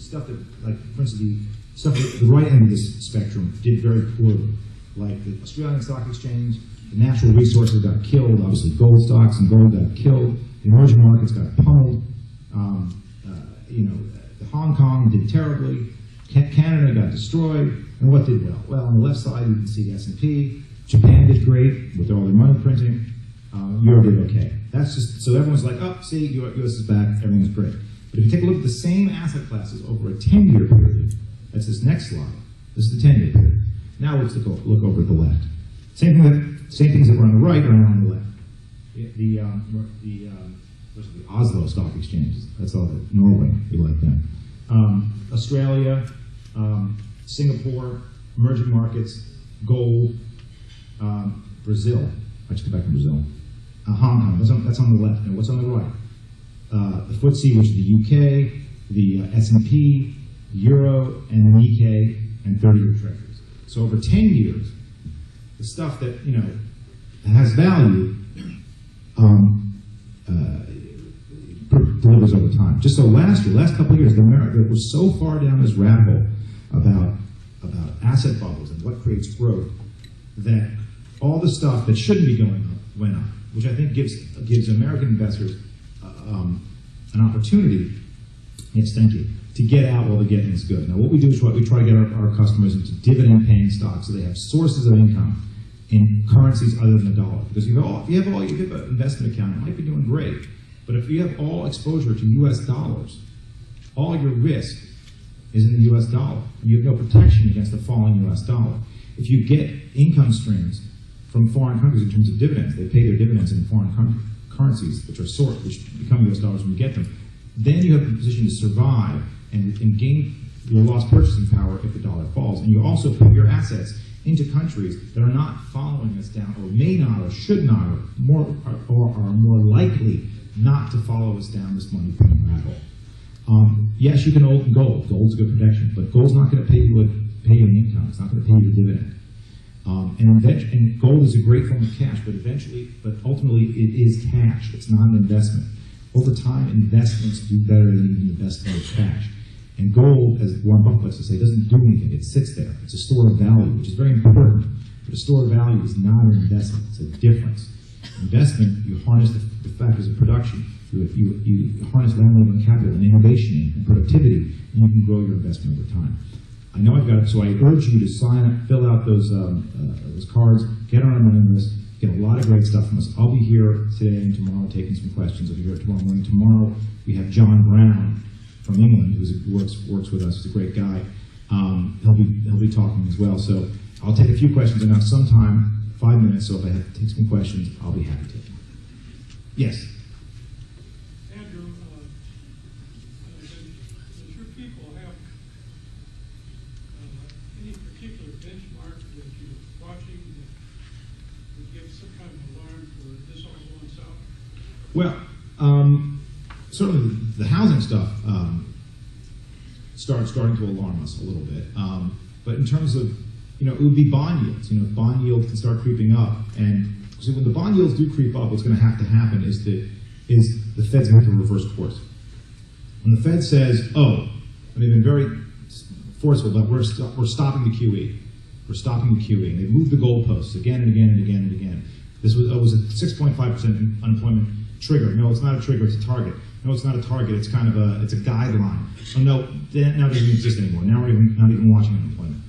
stuff that, like, for instance, the stuff at the right end of this spectrum did very poorly, like the Australian Stock Exchange. The natural resources got killed. Obviously, gold stocks and gold got killed. The emerging markets got pummeled. The Hong Kong did terribly. Canada got destroyed. And what did well? Well, on the left side, you can see the S&P. Japan did great with all their money printing. Europe did okay. That's just, so everyone's like, oh, see, US is back, everything's great. But if you take a look at the same asset classes over a 10-year period, that's this next slide. This is the 10-year period. Now let's look over at the left. Same things that were on the right are now on the left. The Oslo Stock Exchange, that's all that. Norway, we like that. Australia, Singapore, emerging markets, gold, Brazil. I just got back from Brazil. Hong Kong, that's on the left. And what's on the right? The FTSE, which is the UK, the S&P, Euro, and the Nikkei, and 30-year treasuries. So over 10 years, the stuff that, has value delivers over time. Just so last couple of years, America was so far down this rabbit hole about asset bubbles and what creates growth that all the stuff that shouldn't be going up went up, which I think gives American investors an opportunity, yes, thank you, to get out while the getting is good. Now, what we do is we try to get our customers into dividend-paying stocks so they have sources of income in currencies other than the dollar. Because if you have an investment account, it might be doing great, but if you have all exposure to U.S. dollars, all your risk is in the U.S. dollar. You have no protection against the falling U.S. dollar. If you get income streams from foreign countries in terms of dividends, they pay their dividends in foreign currencies, which become U.S. dollars when you get them, then you have the position to survive and gain your lost purchasing power if the dollar falls. And you also put your assets into countries that are not following us down, or may not, or should not, or are more likely not to follow us down this money printing rabbit hole. Yes, you can own gold. Gold's a good protection, but gold's not going to pay you an income. It's not going to pay you a dividend. And gold is a great form of cash, but ultimately, it is cash. It's not an investment. Over time, investments do better than even investment of cash. And gold, as Warren Buffett likes to say, doesn't do anything. It sits there. It's a store of value, which is very important. But a store of value is not an investment. It's a difference. Investment, you harness the factors of production. You harness land, labor, and capital, and innovation, and productivity, and you can grow your investment over time. I know I've got it, so I urge you to sign up, fill out those cards, get on our mailing list, get a lot of great stuff from us. I'll be here today and tomorrow taking some questions. I'll be here tomorrow morning. Tomorrow we have John Brown from England, who works with us. He's a great guy. He'll be talking as well. So I'll take a few questions and have some time, 5 minutes. So if I have to take some questions, I'll be happy to. Yes. Andrew, does your people have any particular benchmark that you're watching that would give some kind of alarm for this all going south? Well, certainly the housing stuff starting to alarm us a little bit. But in terms of, it would be bond yields. If bond yields can start creeping up, and so when the bond yields do creep up, what's going to have to happen is the Fed's going to have to reverse course. When the Fed says, and they've been very forceful, but we're stopping the QE. We're stopping the QE. And they moved the goalposts again and again and again and again. This was a 6.5% unemployment trigger. No, it's not a trigger, it's a target. No, it's not a target, it's kind of it's a guideline. So no, now it doesn't exist anymore. Now we're not even watching unemployment.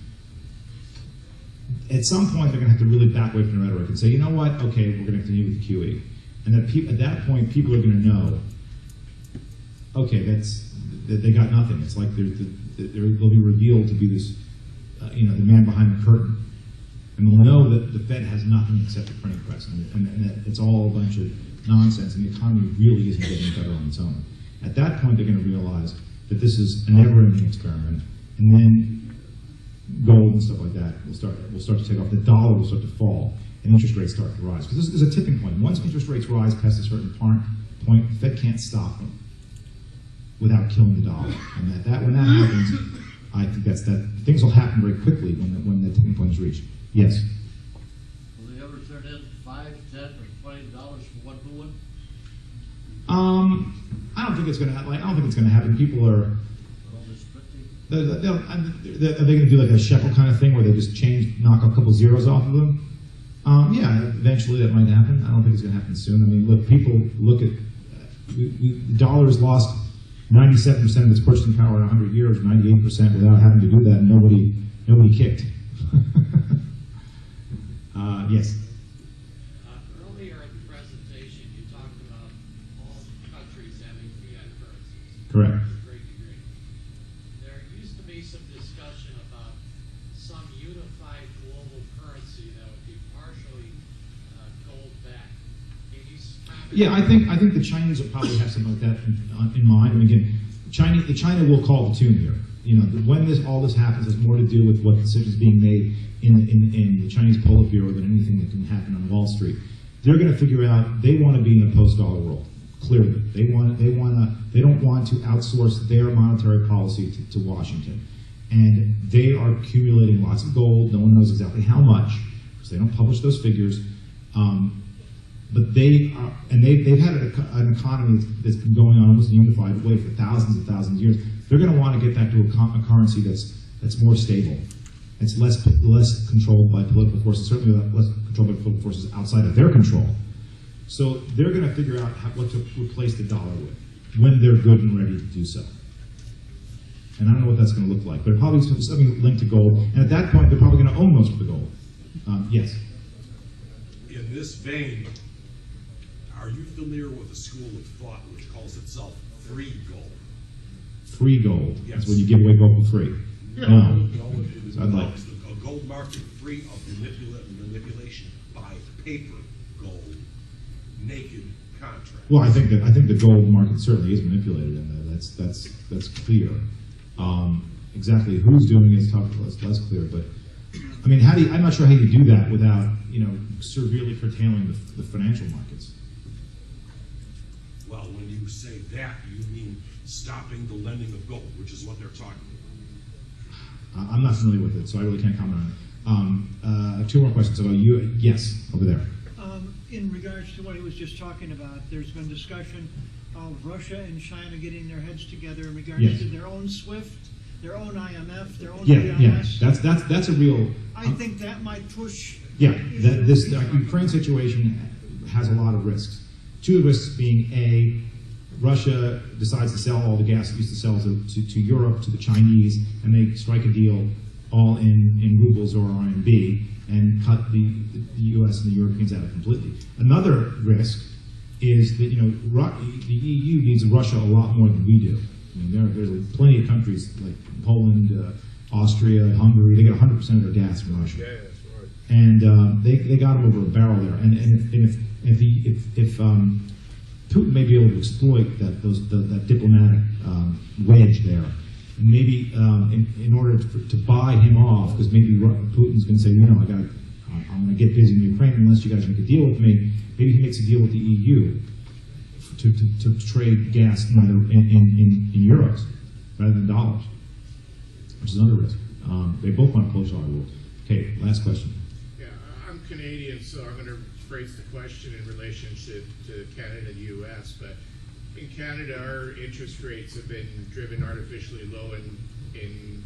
At some point, they're going to have to really back away from the rhetoric and say, you know what, okay, we're going to continue with the QE. And at that point, people are going to know, okay, they got nothing. It's like they'll be revealed to be this, the man behind the curtain. And they'll know that the Fed has nothing except the printing press, and that it's all a bunch of nonsense, and the economy really isn't getting better on its own. At that point, they're going to realize that this is a never-ending experiment, and then gold and stuff like that will start to take off. The dollar will start to fall, and interest rates start to rise. Because this is a tipping point. Once interest rates rise past a certain point, the Fed can't stop them without killing the dollar. And when that happens, I think things will happen very quickly when that tipping point is reached. Yes. Will they ever turn in $5, $10, or $20 for one new one? I don't think it's going to happen. I don't think it's going to happen. People are. Are they going to do like a shekel kind of thing where they just knock a couple zeros off of them? Yeah, eventually that might happen. I don't think it's going to happen soon. I mean, look, people look at the dollar has lost 97% of its purchasing power in 100 years, 98% without having to do that, and nobody kicked. Yes. Earlier in the presentation, you talked about all countries having fiat currencies. Correct. To a great degree. There used to be some discussion about some unified global currency that would be partially gold backed. Can you comment? Yeah, I think the Chinese will probably have something like that in mind. And again, China will call the tune here. You know, when all this happens, has more to do with what decisions being made in the Chinese Politburo than anything that can happen on Wall Street. They're going to figure out they want to be in a post-dollar world. Clearly, they don't want to outsource their monetary policy to Washington, and they are accumulating lots of gold. No one knows exactly how much because they don't publish those figures. But they've had an economy that's been going on almost in a unified way for thousands and thousands of years. They're going to want to get that to a currency that's more stable. It's less controlled by political forces, certainly less controlled by political forces outside of their control. So they're going to figure out what to replace the dollar with when they're good and ready to do so. And I don't know what that's going to look like, but probably something linked to gold. And at that point, they're probably going to own most of the gold. Yes. In this vein, are you familiar with a school of thought which calls itself free gold? Free gold. Yes. That's when you give away gold for free. No. So I'd like a gold market free of manipulation by paper gold, naked contract. Well, I think the gold market certainly is manipulated, and that's clear. Exactly who's doing it is less clear, but I mean, I'm not sure how you do that without severely curtailing the financial markets. Well, when you say that, you mean stopping the lending of gold, which is what they're talking about. I'm not familiar with it, so I really can't comment on it. Two more questions about you. Yes, over there. In regards to what he was just talking about, there's been discussion of Russia and China getting their heads together in regards Yes. to their own SWIFT, their own IMF, their own Yeah. BIS. That's a real. I think that might push. Yeah, this Ukraine situation has a lot of risks. Two of the risks being A, Russia decides to sell all the gas it used to sell to Europe, to the Chinese, and they strike a deal all in rubles or RMB and cut the U.S. and the Europeans out completely. Another risk is that the EU needs Russia a lot more than we do. I mean, there's plenty of countries like Poland, Austria, Hungary. They get 100% of their gas from Russia. Yeah, that's right. And they got them over a barrel there. And if Putin may be able to exploit that diplomatic wedge there, maybe in order to buy him off, because maybe Putin's going to say, I'm going to get busy in Ukraine unless you guys make a deal with me. Maybe he makes a deal with the EU to trade gas in euros rather than dollars, which is another risk. They both want to close our rules. Okay, last question. Yeah, I'm Canadian, so I'm going to phrase the question in relationship to Canada and the U.S., but in Canada, our interest rates have been driven artificially low in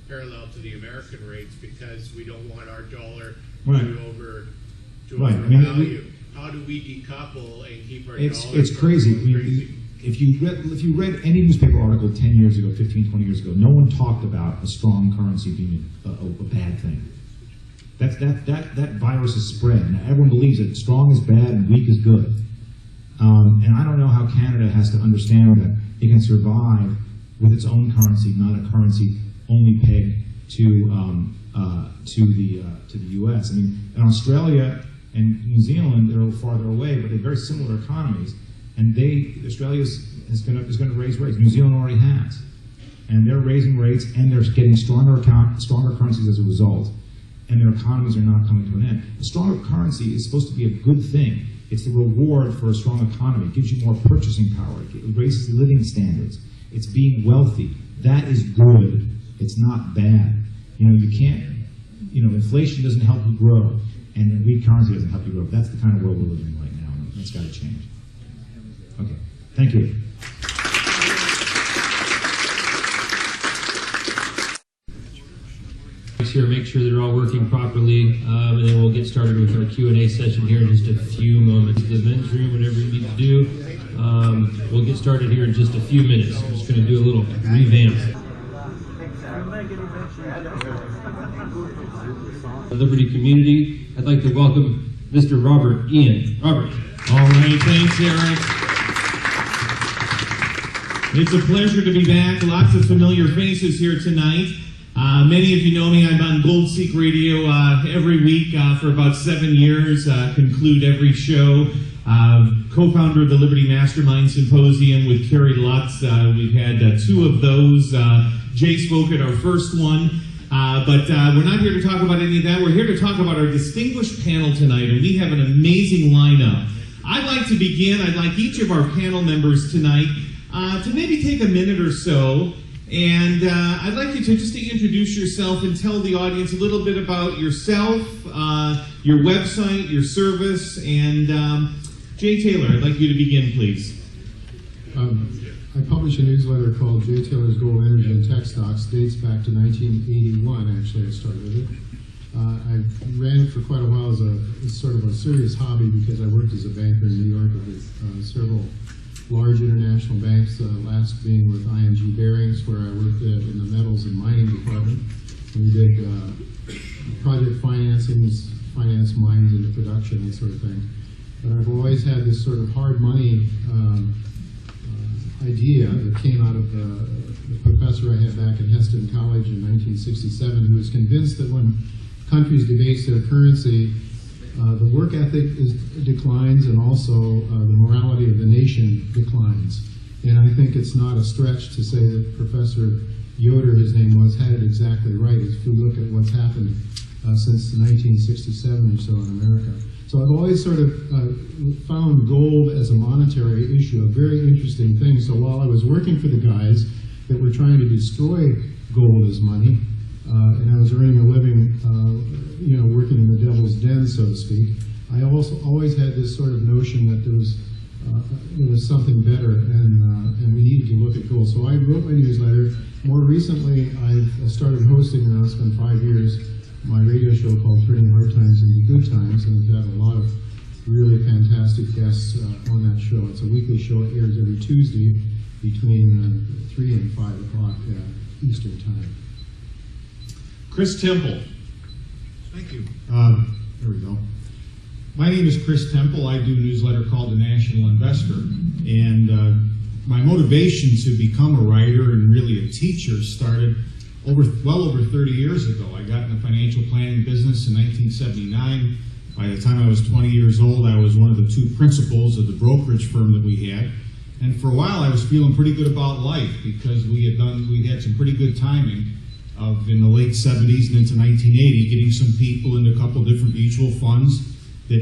parallel to the American rates because we don't want our dollar Right. to Right. overvalue. How do we decouple and keep our dollar? It's crazy. I mean, if you read any newspaper article 10 years ago, 15, 20 years ago, no one talked about a strong currency being a bad thing. That virus is spread. Now everyone believes that strong is bad and weak is good. And I don't know how Canada has to understand that it can survive with its own currency, not a currency only pegged to the U.S. I mean, in Australia and New Zealand, they're a little farther away, but they're very similar economies. And Australia is going to raise rates. New Zealand already has, and they're raising rates, and they're getting stronger currencies as a result. And their economies are not coming to an end. A stronger currency is supposed to be a good thing. It's the reward for a strong economy. It gives you more purchasing power. It raises living standards. It's being wealthy. That is good. It's not bad. You can't, inflation doesn't help you grow, and a weak currency doesn't help you grow. That's the kind of world we're living in right now, and that's got to change. Okay, thank you. Here, make sure they're all working properly, and then we'll get started with our Q&A session here in just a few moments. The men's room, whatever you need to do, we'll get started here in just a few minutes. I'm just going to do a little revamp. Liberty community, I'd like to welcome Mr. Robert Ian. Robert. All right, thanks, Eric. It's a pleasure to be back. Lots of familiar faces here tonight. Many of you know me. I'm on Gold Seek Radio every week for about 7 years, conclude every show. Co-founder of the Liberty Mastermind Symposium with Carrie Lutz. We've had 2 of those. Jay spoke at our first one. But we're not here to talk about any of that. We're here to talk about our distinguished panel tonight, and we have an amazing lineup. I'd like to begin, I'd like each of our panel members tonight to maybe take a minute or so, and I'd like you to just introduce yourself and tell the audience a little bit about yourself, your website, your service, and Jay Taylor, I'd like you to begin, please. I publish a newsletter called Jay Taylor's Gold Energy and Tech Stocks. Dates back to 1981, actually, I started it. I ran it for quite a while as sort of a serious hobby because I worked as a banker in New York with several large international banks, last being with ING Bearings, where I worked in the metals and mining department. We did project financings, finance mines into production, that sort of thing. But I've always had this sort of hard money idea that came out of the professor I had back at Heston College in 1967, who was convinced that when countries debase their currency, the work ethic declines, and also the morality of the nation declines. And I think it's not a stretch to say that Professor Yoder, his name was, had it exactly right if you look at what's happened since 1967 or so in America. So I've always sort of found gold as a monetary issue a very interesting thing. So while I was working for the guys that were trying to destroy gold as money, and I was earning a living, working in the devil's den, so to speak, I also always had this sort of notion that there was something better, and we needed to look at gold. So I wrote my newsletter. More recently, I've started hosting, now it's been 5 years, my radio show called Turning Hard Times into Good Times, and I've had a lot of really fantastic guests on that show. It's a weekly show. It airs every Tuesday between 3 and 5 o'clock Eastern Time. Chris Temple. Thank you. There we go. My name is Chris Temple. I do a newsletter called The National Investor, and my motivation to become a writer and really a teacher started well over 30 years ago. I got in the financial planning business in 1979. By the time I was 20 years old, I was one of the 2 principals of the brokerage firm that we had. And for a while, I was feeling pretty good about life because we had some pretty good timing in the late 70s and into 1980, getting some people into a couple different mutual funds that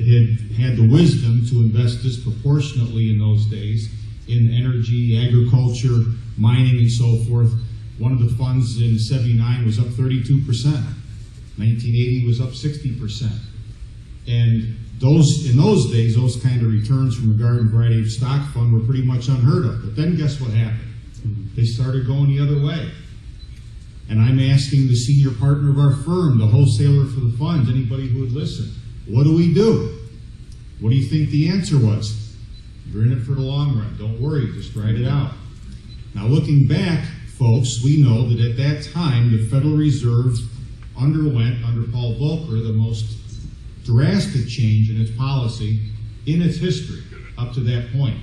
had the wisdom to invest disproportionately in those days in energy, agriculture, mining, and so forth. One of the funds in 79 was up 32%. 1980 was up 60%. And in those days, those kind of returns from a garden variety of stock fund were pretty much unheard of. But then guess what happened? They started going the other way. And I'm asking the senior partner of our firm, the wholesaler for the funds, anybody who would listen, what do we do? What do you think the answer was? You're in it for the long run. Don't worry, just ride it out. Now looking back, folks, we know that at that time, the Federal Reserve underwent, under Paul Volcker, the most drastic change in its policy in its history up to that point.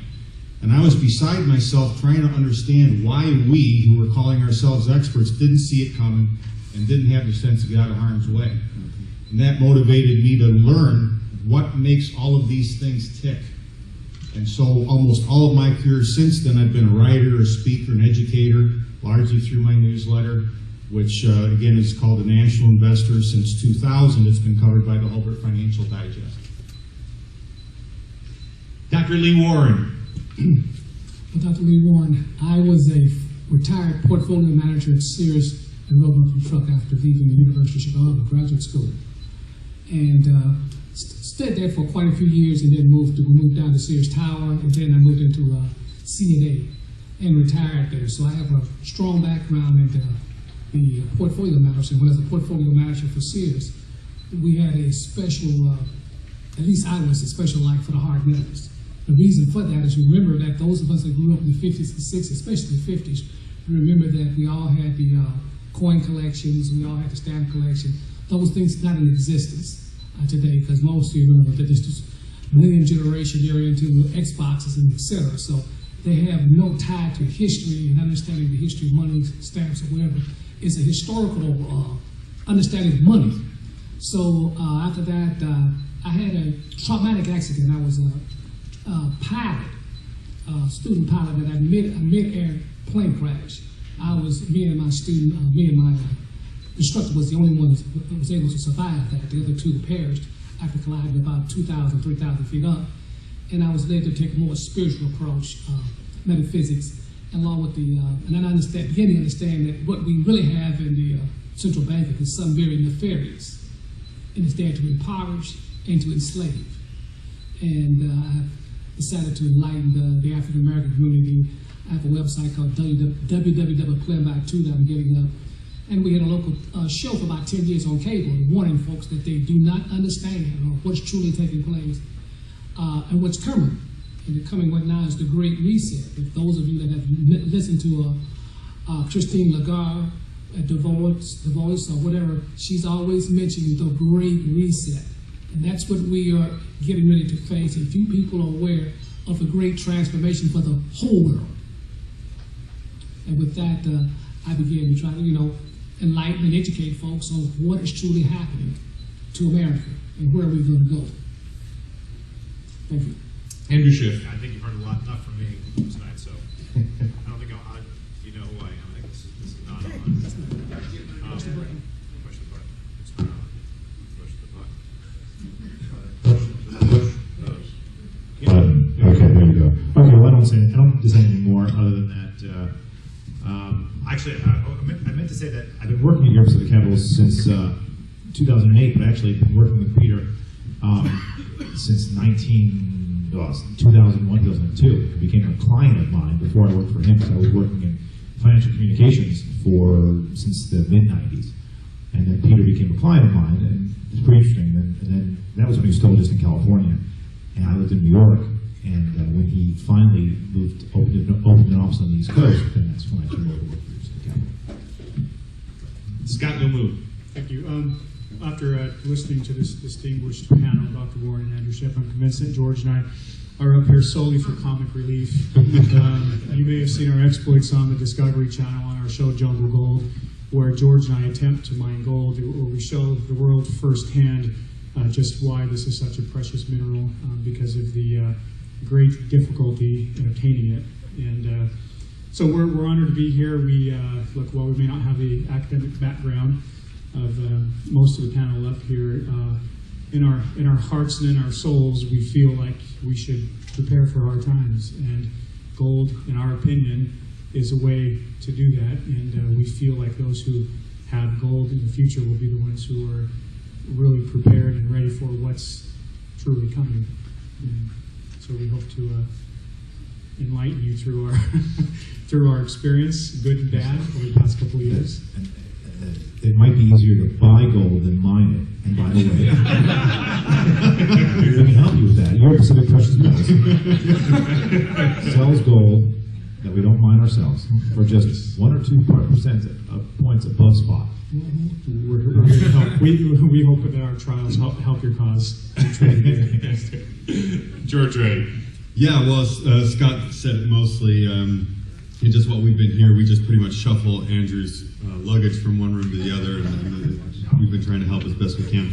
And I was beside myself trying to understand why we, who were calling ourselves experts, didn't see it coming and didn't have the sense to get out of harm's way. And that motivated me to learn what makes all of these things tick. And so almost all of my career since then, I've been a writer, a speaker, an educator, largely through my newsletter, which again is called The National Investor. Since 2000, it's been covered by the Hulbert Financial Digest. Dr. Lee Warren. Well, Dr. Lee Warren, I was a retired portfolio manager at Sears and Roebuck and Truck after leaving the University of Chicago graduate school. And stayed there for quite a few years and then moved down to Sears Tower, and then I moved into C&A and retired there. So I have a strong background the portfolio manager, when I was a portfolio manager for Sears, we had a special, at least I was a special like for the hard metals. The reason for that is you remember that those of us that grew up in the 50s and 60s, especially the 50s, remember that we all had the coin collections, we all had the stamp collection. Those things not in existence today, because most of you know that this is millennium generation, they're into Xboxes and etc. So they have no tie to history and understanding the history of money, stamps, or whatever. It's a historical understanding of money. So after that, I had a traumatic accident. I was a pilot, student pilot at a mid-air plane crash. Me and my instructor was the only one that was able to survive that. The other two perished after colliding about 2,000, 3,000 feet up. And I was led to take a more spiritual approach, metaphysics, along with the, and I began to understand that what we really have in the central bank is something very nefarious. And it's there to impoverish and to enslave. And I decided to enlighten the African American community. I have a website called www.planby2 that I'm getting up. And we had a local show for about 10 years on cable, warning folks that they do not understand what's truly taking place and what's coming. And the coming what now is the Great Reset. If those of you that have listened to Christine Lagarde at The Voice or whatever, she's always mentioning the Great Reset. And that's what we are getting ready to face. And few people are aware of a great transformation for the whole world. And with that, I began to try to, enlighten and educate folks on what is truly happening to America and where we're going to go. Thank you. Andrew Schiff. I think you've heard enough from me tonight, so I don't think you know who I am. I think this is not on. Push the button. Push the button. It's not on. Push the button. Okay, there you go. Okay, well, I don't say anything more other than that. Actually, I meant to say that I've been working at Europe Pacific Capitals since 2008, but actually I've been working with Peter since 2001, 2002. He became a client of mine before I worked for him, because I was working in financial communications since the mid-90s. And then Peter became a client of mine, and it's pretty interesting. And then that was when he was still just in California, and I lived in New York. And when he finally opened an office on the East Coast, then that's when I came over to work for the Capital. Scott, you'll move. Thank you. After listening to this distinguished panel, Dr. Warren and Andrew Schiff, I'm convinced that George and I are up here solely for comic relief. You may have seen our exploits on the Discovery Channel on our show Jungle Gold, where George and I attempt to mine gold, where we show the world firsthand just why this is such a precious mineral, because of the great difficulty in obtaining it. And so we're honored to be here. Look, while we may not have the academic background of most of the panel up here, in our hearts and in our souls, we feel like we should prepare for hard times. And gold, in our opinion, is a way to do that. And we feel like those who have gold in the future will be the ones who are really prepared and ready for what's truly coming. And so we hope to enlighten you through our through our experience, good and bad, over the past couple of years. It might be easier to buy gold than mine it. And by the way, we can help you with that. Europe Pacific Precious Metals sells gold that we don't mine ourselves for just 1 or 2% of points above spot. We're here to help. We hope that our trials help your cause. George Ray. Yeah, well, Scott said it mostly. And just while we've been here, we just pretty much shuffle Andrew's luggage from one room to the other, and we've been trying to help as best we can.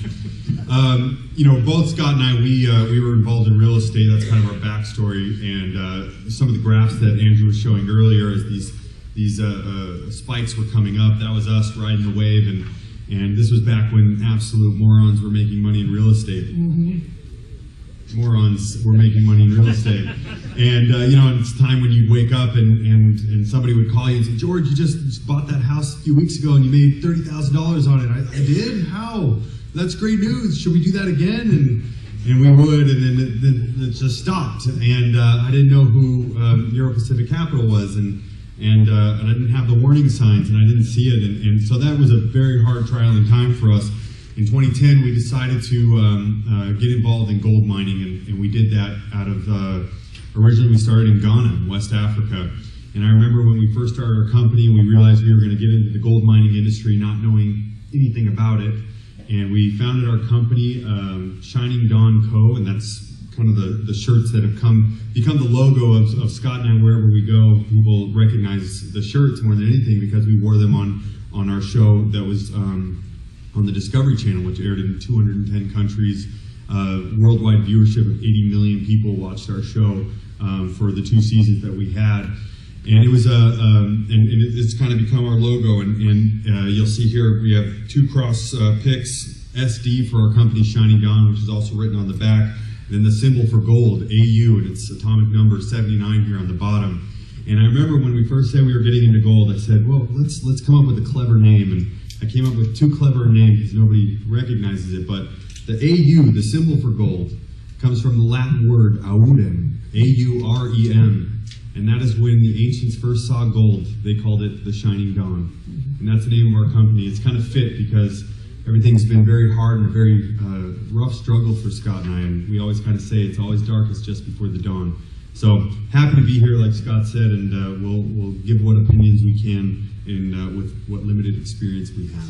Both Scott and I, we were involved in real estate. That's kind of our backstory, and some of the graphs that Andrew was showing earlier, as these spikes were coming up, that was us riding the wave, and this was back when absolute morons were making money in real estate. Mm-hmm. Morons were making money in real estate. And, it's time when you'd wake up and somebody would call you and say, George, you just bought that house a few weeks ago and you made $30,000 on it. I did? How? That's great news. Should we do that again? And we would, and then it just stopped. And I didn't know who Euro Pacific Capital was. And and I didn't have the warning signs, and I didn't see it, and so that was a very hard trial and time for us. In 2010, we decided to get involved in gold mining, and we did that out of, originally we started in Ghana, in West Africa. And I remember when we first started our company and we realized we were going to get into the gold mining industry not knowing anything about it. And we founded our company, Shining Dawn Co., and that's kind of the shirts that have become the logo of Scott and I. Wherever we go, people recognize the shirts more than anything because we wore them on our show that was on the Discovery Channel, which aired in 210 countries. Worldwide viewership of 80 million people watched our show for the 2 seasons that we had. And it was and it's kind of become our logo, and you'll see here we have 2 cross picks, SD for our company Shining Dawn, which is also written on the back, and then the symbol for gold, AU, and its atomic number 79 here on the bottom. And I remember when we first said we were getting into gold, I said, well, let's come up with a clever name, and I came up with 2 clever names because nobody recognizes it, but the AU, the symbol for gold, comes from the Latin word aurem, A-U-R-E-M. And that is when the ancients first saw gold, they called it the Shining Dawn. And that's the name of our company. It's kind of fit because everything's been very hard and a very rough struggle for Scott and I. And we always kind of say it's always darkest just before the dawn. So happy to be here, like Scott said, and we'll give what opinions we can with what limited experience we have.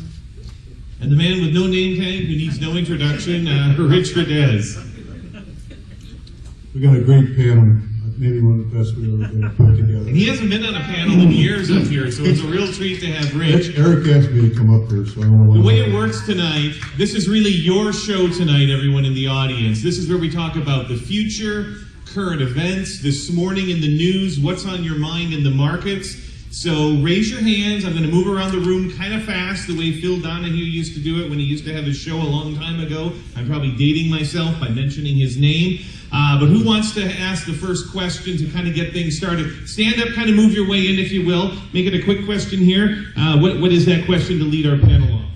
And the man with no name tag who needs no introduction, Rich Rodez. We got a great panel. Maybe one of the best we ever put together. And he hasn't been on a panel in years up here, so it's a real treat to have Rich. Eric asked me to come up here, so I don't know. The way it works tonight, this is really your show tonight, everyone in the audience. This is where we talk about the future, current events, this morning in the news, what's on your mind in the markets. So raise your hands. I'm going to move around the room kind of fast, the way Phil Donahue used to do it when he used to have his show a long time ago. I'm probably dating myself by mentioning his name. But who wants to ask the first question to kind of get things started? Stand up, kind of move your way in, if you will. Make it a quick question here. What is that question to lead our panel on?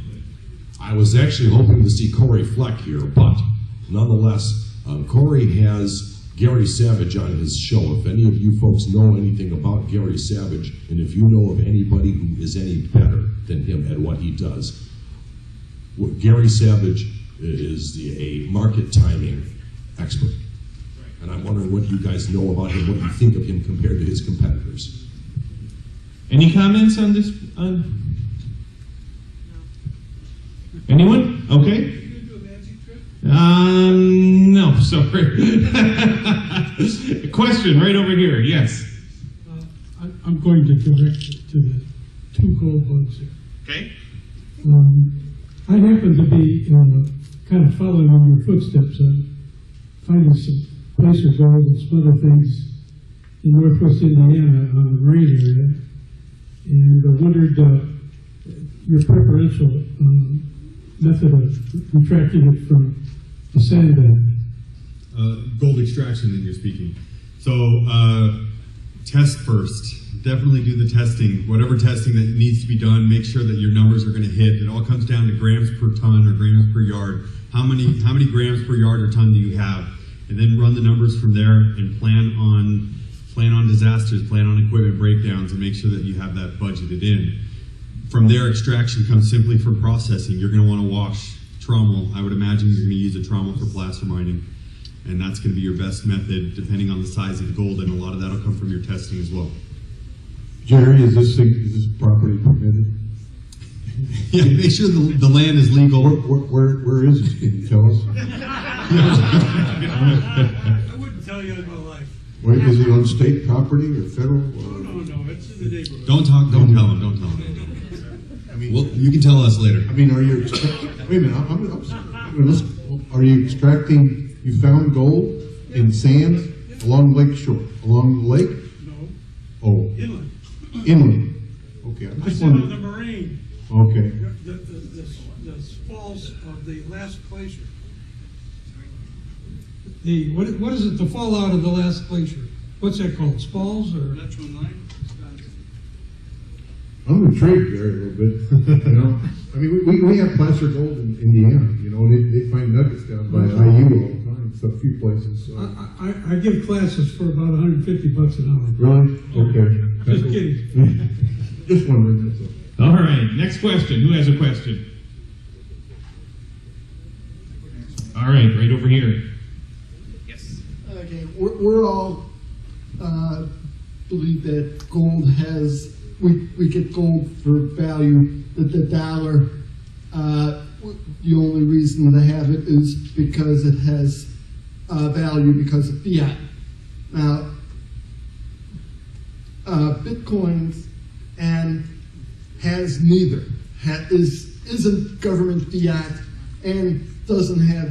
I was actually hoping to see Corey Fleck here, but nonetheless, Corey has Gary Savage on his show. If any of you folks know anything about Gary Savage, and if you know of anybody who is any better than him at what he does, Gary Savage is a market timing expert. And I'm wondering what you guys know about him, what you think of him compared to his competitors. Any comments on this? Anyone? Okay. No, sorry. Question right over here, yes. I'm going to direct it to the 2 gold bugs here. Okay. I happen to be kind of following in your footsteps on finding some placer gold and some other things in northwest Indiana on the marine area, and wondered your preferential method of retracting it from the sandbed. Gold extraction that you're speaking. So test first. Definitely do the testing. Whatever testing that needs to be done, make sure that your numbers are going to hit. It all comes down to grams per ton or grams per yard. How many grams per yard or ton do you have? And then run the numbers from there and plan on disasters, plan on equipment breakdowns, and make sure that you have that budgeted in. From there, extraction comes simply from processing. You're going to want to wash trommel. I would imagine you're going to use a trommel for placer mining, and that's going to be your best method depending on the size of the gold, and a lot of that will come from your testing as well. Jerry, is this property permitted? Yeah, make sure the land is legal. Where is it? Can you tell us? I wouldn't tell you in my life. Wait, is it on state property or federal? No, it's in the neighborhood. Don't tell him. I mean, well, you can tell us later. I mean, are you? Wait a minute. Are you extracting? You found gold in sands along Lake Shore, along the lake? No. Oh. Inland. Okay. I said on the marine. Okay. The falls of the last glacier. What is it? The fallout of the last glacier. What's that called? Spalls or? That's one line. I'm intrigued there a little bit. You know, I mean, we have placer gold in Indiana. You know, they find nuggets down by IU all the time. It's a few places. So. I give classes for about $150 an hour. Really? Okay. Just kidding. Just wondering. That's all. All right, next question. Who has a question? All right, right over here. Yes. Okay, we're all believe that gold has, we get gold for value, that the dollar, the only reason to have it is because it has value because of fiat. Now, Bitcoins and has neither, isn't government fiat and doesn't have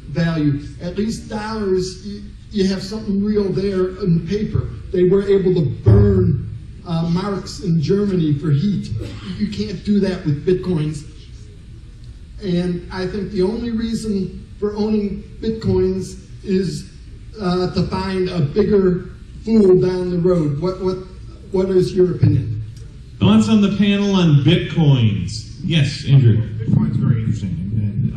value. At least dollars, you have something real there in the paper. They were able to burn marks in Germany for heat. You can't do that with Bitcoins. And I think the only reason for owning Bitcoins is to find a bigger fool down the road. What is your opinion? Thoughts on the panel on Bitcoins? Yes, Andrew. Bitcoin's very interesting, and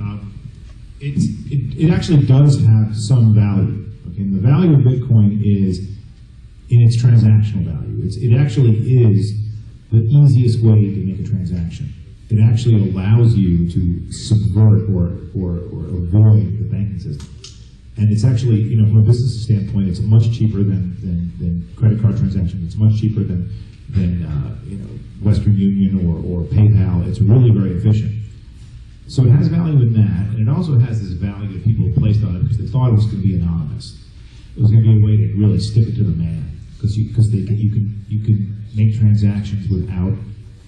it actually does have some value. Okay, and the value of Bitcoin is in its transactional value. It actually is the easiest way to make a transaction. It actually allows you to subvert or avoid the banking system. And it's actually, from a business standpoint, it's much cheaper than credit card transactions. It's much cheaper than Western Union or PayPal. It's really very efficient. So it has value in that, and it also has this value that people have placed on it because they thought it was going to be anonymous. It was going to be a way to really stick it to the man, because you can make transactions without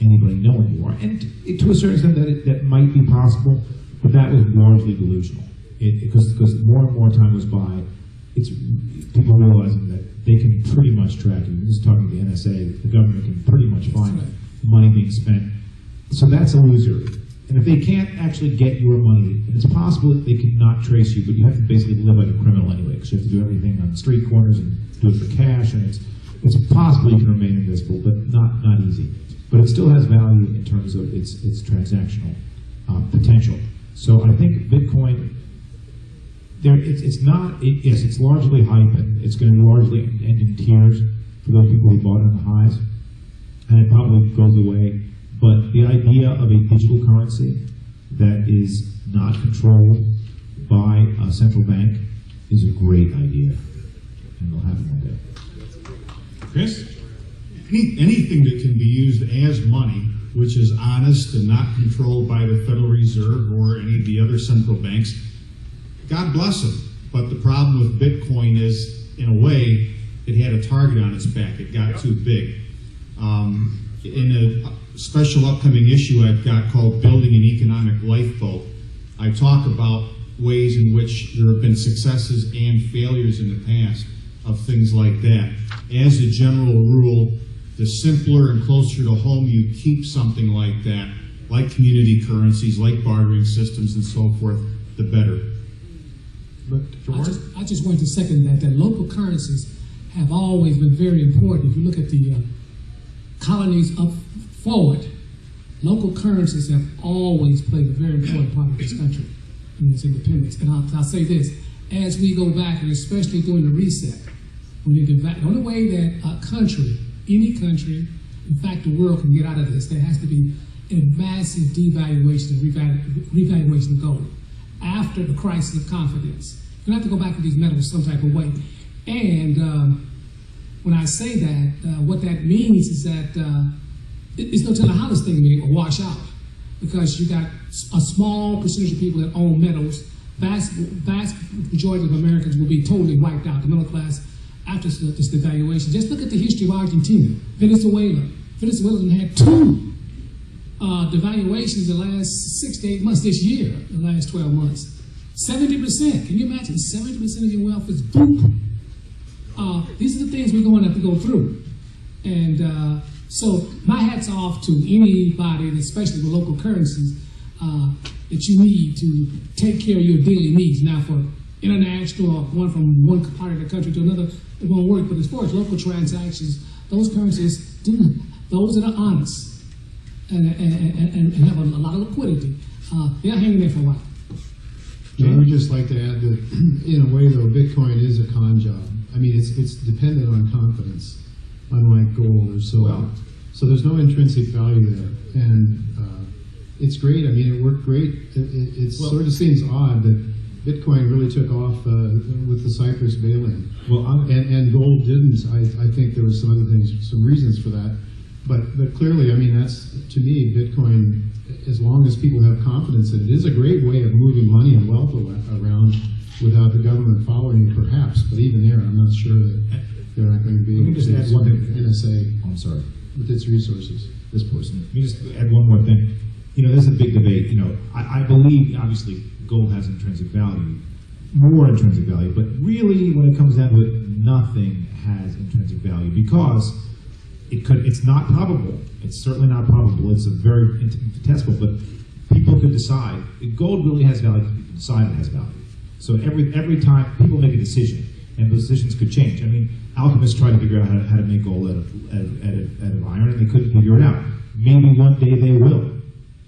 anybody knowing you are. And to a certain extent, that might be possible, but that was largely delusional. Because more and more time goes by, it's people realizing that they can pretty much track you. Just talking to the NSA, the government can pretty much find money being spent. So that's illusory. And if they can't actually get your money, it's possible that they cannot trace you, but you have to basically live like a criminal anyway, because you have to do everything on street corners and do it for cash, and it's possible you can remain invisible, but not easy. But it still has value in terms of its transactional potential. So I think Bitcoin, it's largely hype, and it's going to largely end in tears for those people who bought it on the highs, and it probably goes away. But the idea of a digital currency that is not controlled by a central bank is a great idea, and it'll happen one day. Chris? Anything that can be used as money, which is honest and not controlled by the Federal Reserve or any of the other central banks, God bless them. But the problem with Bitcoin is, in a way, it had a target on its back. It got too big. In a special upcoming issue I've got called Building an Economic Lifeboat, I talk about ways in which there have been successes and failures in the past of things like that. As a general rule, the simpler and closer to home you keep something like that, like community currencies, like bartering systems and so forth, the better. I just wanted to second that local currencies have always been very important. If you look at the colonies up forward, local currencies have always played a very important part of this country in its independence. And I'll say this, as we go back, and especially during the reset, when you get back, the only way that a country, any country, in fact the world can get out of this, there has to be a massive devaluation and revaluation of gold after the crisis of confidence. You have to go back to these metals some type of way. And when I say that, what that means is that it's no telling how this thing will wash out, because you got a small percentage of people that own metals. Vast majority of Americans will be totally wiped out, the middle class, after this devaluation. Just look at the history of Argentina, Venezuela. Venezuela had two devaluations the last 6 to 8 months this year, the last 12 months. 70%. Can you imagine? 70% of your wealth is boop. These are the things we're going to have to go through. And so my hat's off to anybody, and especially with local currencies, that you need to take care of your daily needs. Now, for international or going from one part of the country to another, it won't work. But as far as local transactions, those currencies, those that are honest and have a lot of liquidity, they're hanging there for a while. I would just like to add that, in a way, though, Bitcoin is a con job. I mean, it's dependent on confidence, unlike gold or silver. So there's no intrinsic value there, and it's great. I mean, it worked great. It sort of seems odd that Bitcoin really took off with the Cyprus bail-in, and gold didn't. I think there were some other things, some reasons for that. But clearly, I mean, that's, to me, Bitcoin, as long as people have confidence in it, is a great way of moving money and wealth around without the government following it, perhaps. But even there, I'm not sure that they're not going to be able to just add one thing. NSA I'm sorry. with its resources. This person. Let me just add one more thing. You know, there's a big debate. You know, I believe, obviously, gold has intrinsic value, more intrinsic value, but really, when it comes down to it, nothing has intrinsic value because it's not probable. It's certainly not probable. It's a very infinitesimal, but people could decide. Gold really has value because people decide it has value. So every time people make a decision, and those decisions could change. I mean, alchemists tried to figure out how to make gold out of iron, and they couldn't figure it out. Maybe one day they will,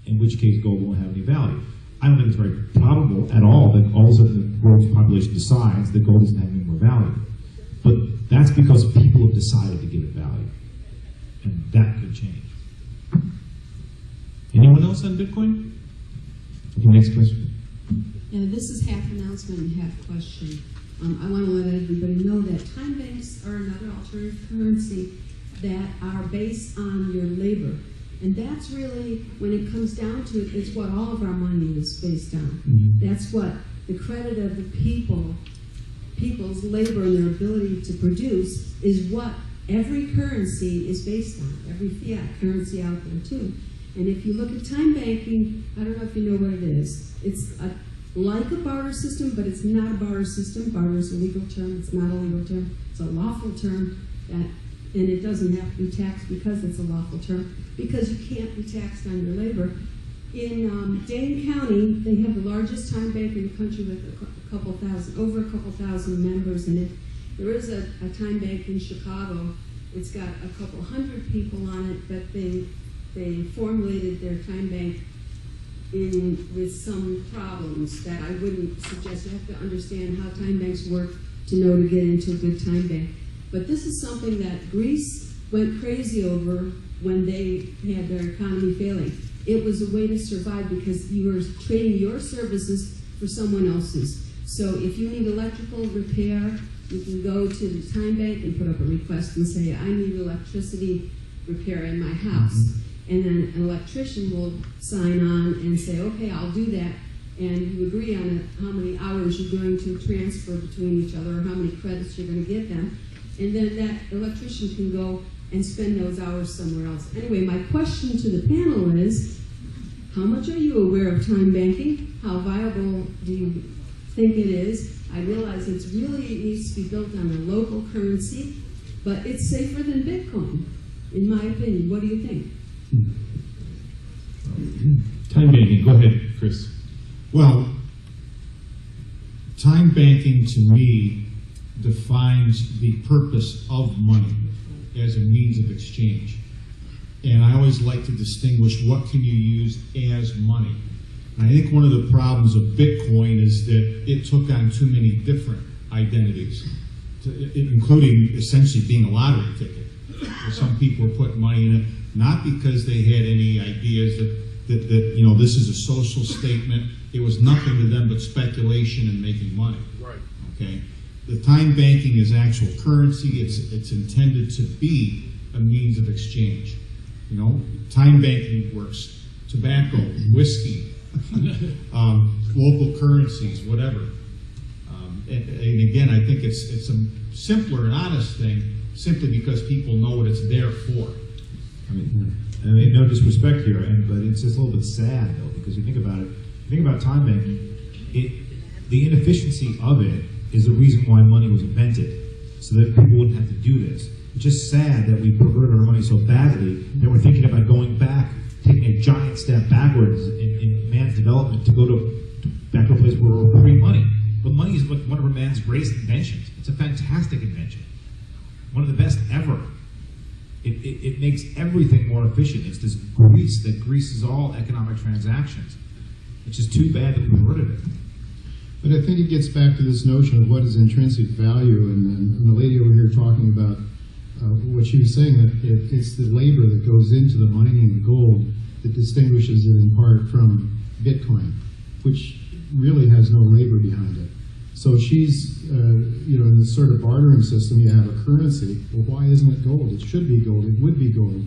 in which case gold won't have any value. I don't think it's very probable at all that all of a sudden the world's population decides that gold doesn't have any more value. But that's because people have decided to give it value. And that could change. Anyone else on Bitcoin? Okay, next question. Yeah, this is half announcement and half question. I want to let everybody know that time banks are another alternative currency that are based on your labor. And that's really, when it comes down to it, it's what all of our money is based on. That's what the credit of the people's labor and their ability to produce is what every currency is based on, every fiat currency out there too. And if you look at time banking, I don't know if you know what it is. It's like a barter system, but it's not a barter system. Barter is a legal term. It's not a legal term. It's a lawful term, and it doesn't have to be taxed because it's a lawful term, because you can't be taxed on your labor. In Dane County, they have the largest time bank in the country with over a couple thousand members in it. There is a time bank in Chicago. It's got a couple hundred people on it, but they formulated their time bank with some problems that I wouldn't suggest. You have to understand how time banks work to know to get into a good time bank. But this is something that Greece went crazy over when they had their economy failing. It was a way to survive because you were trading your services for someone else's. So if you need electrical repair, you can go to the time bank and put up a request and say, I need electricity repair in my house. And then an electrician will sign on and say, okay, I'll do that. And you agree on it, how many hours you're going to transfer between each other, or how many credits you're going to give them. And then that electrician can go and spend those hours somewhere else. Anyway, my question to the panel is, how much are you aware of time banking? How viable do you think it is? I realize it needs to be built on a local currency, but it's safer than Bitcoin, in my opinion. What do you think? Time banking, go ahead, Chris. Well, time banking to me defines the purpose of money as a means of exchange. And I always like to distinguish what can you use as money. And I think one of the problems of Bitcoin is that it took on too many different identities, including essentially being a lottery ticket. Some people were putting money in it, not because they had any ideas that you know, this is a social statement. It was nothing to them but speculation and making money. Right. Okay. The time banking is actual currency. It's intended to be a means of exchange. You know, time banking works. Tobacco, whiskey, local currencies, whatever. And again, I think it's a simpler and honest thing, simply because people know what it's there for. I mean, no disrespect here, but it's just a little bit sad though, because you think about it. You think about time banking. The inefficiency of it is the reason why money was invented, so that people wouldn't have to do this. It's just sad that we perverted our money so badly that we're thinking about going back, taking a giant step backwards in man's development to go back to a place where we're free money. But money is one of man's greatest inventions. It's a fantastic invention, one of the best ever. It makes everything more efficient. It's this grease that greases all economic transactions. It's just too bad that we perverted it. But I think it gets back to this notion of what is intrinsic value, and the lady over here talking about what she was saying, that it's the labor that goes into the mining of gold that distinguishes it in part from Bitcoin, which really has no labor behind it. So she's, in this sort of bartering system, you have a currency. Well, why isn't it gold? It should be gold. It would be gold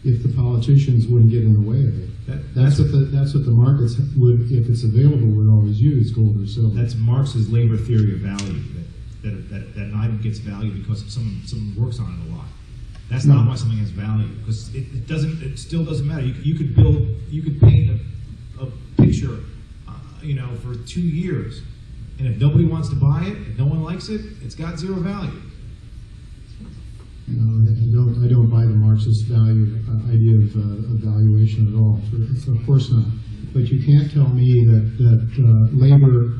if the politicians wouldn't get in the way of it. That's what the markets would, if it's available, would always use, gold or silver. That's Marx's labor theory of value, that an item gets value because someone works on it a lot. That's not why something has value, because it still doesn't matter. You could paint a picture, for 2 years, and if nobody wants to buy it, if no one likes it, it's got zero value. I don't buy the Marxist idea of valuation at all. Of course not. But you can't tell me that labor.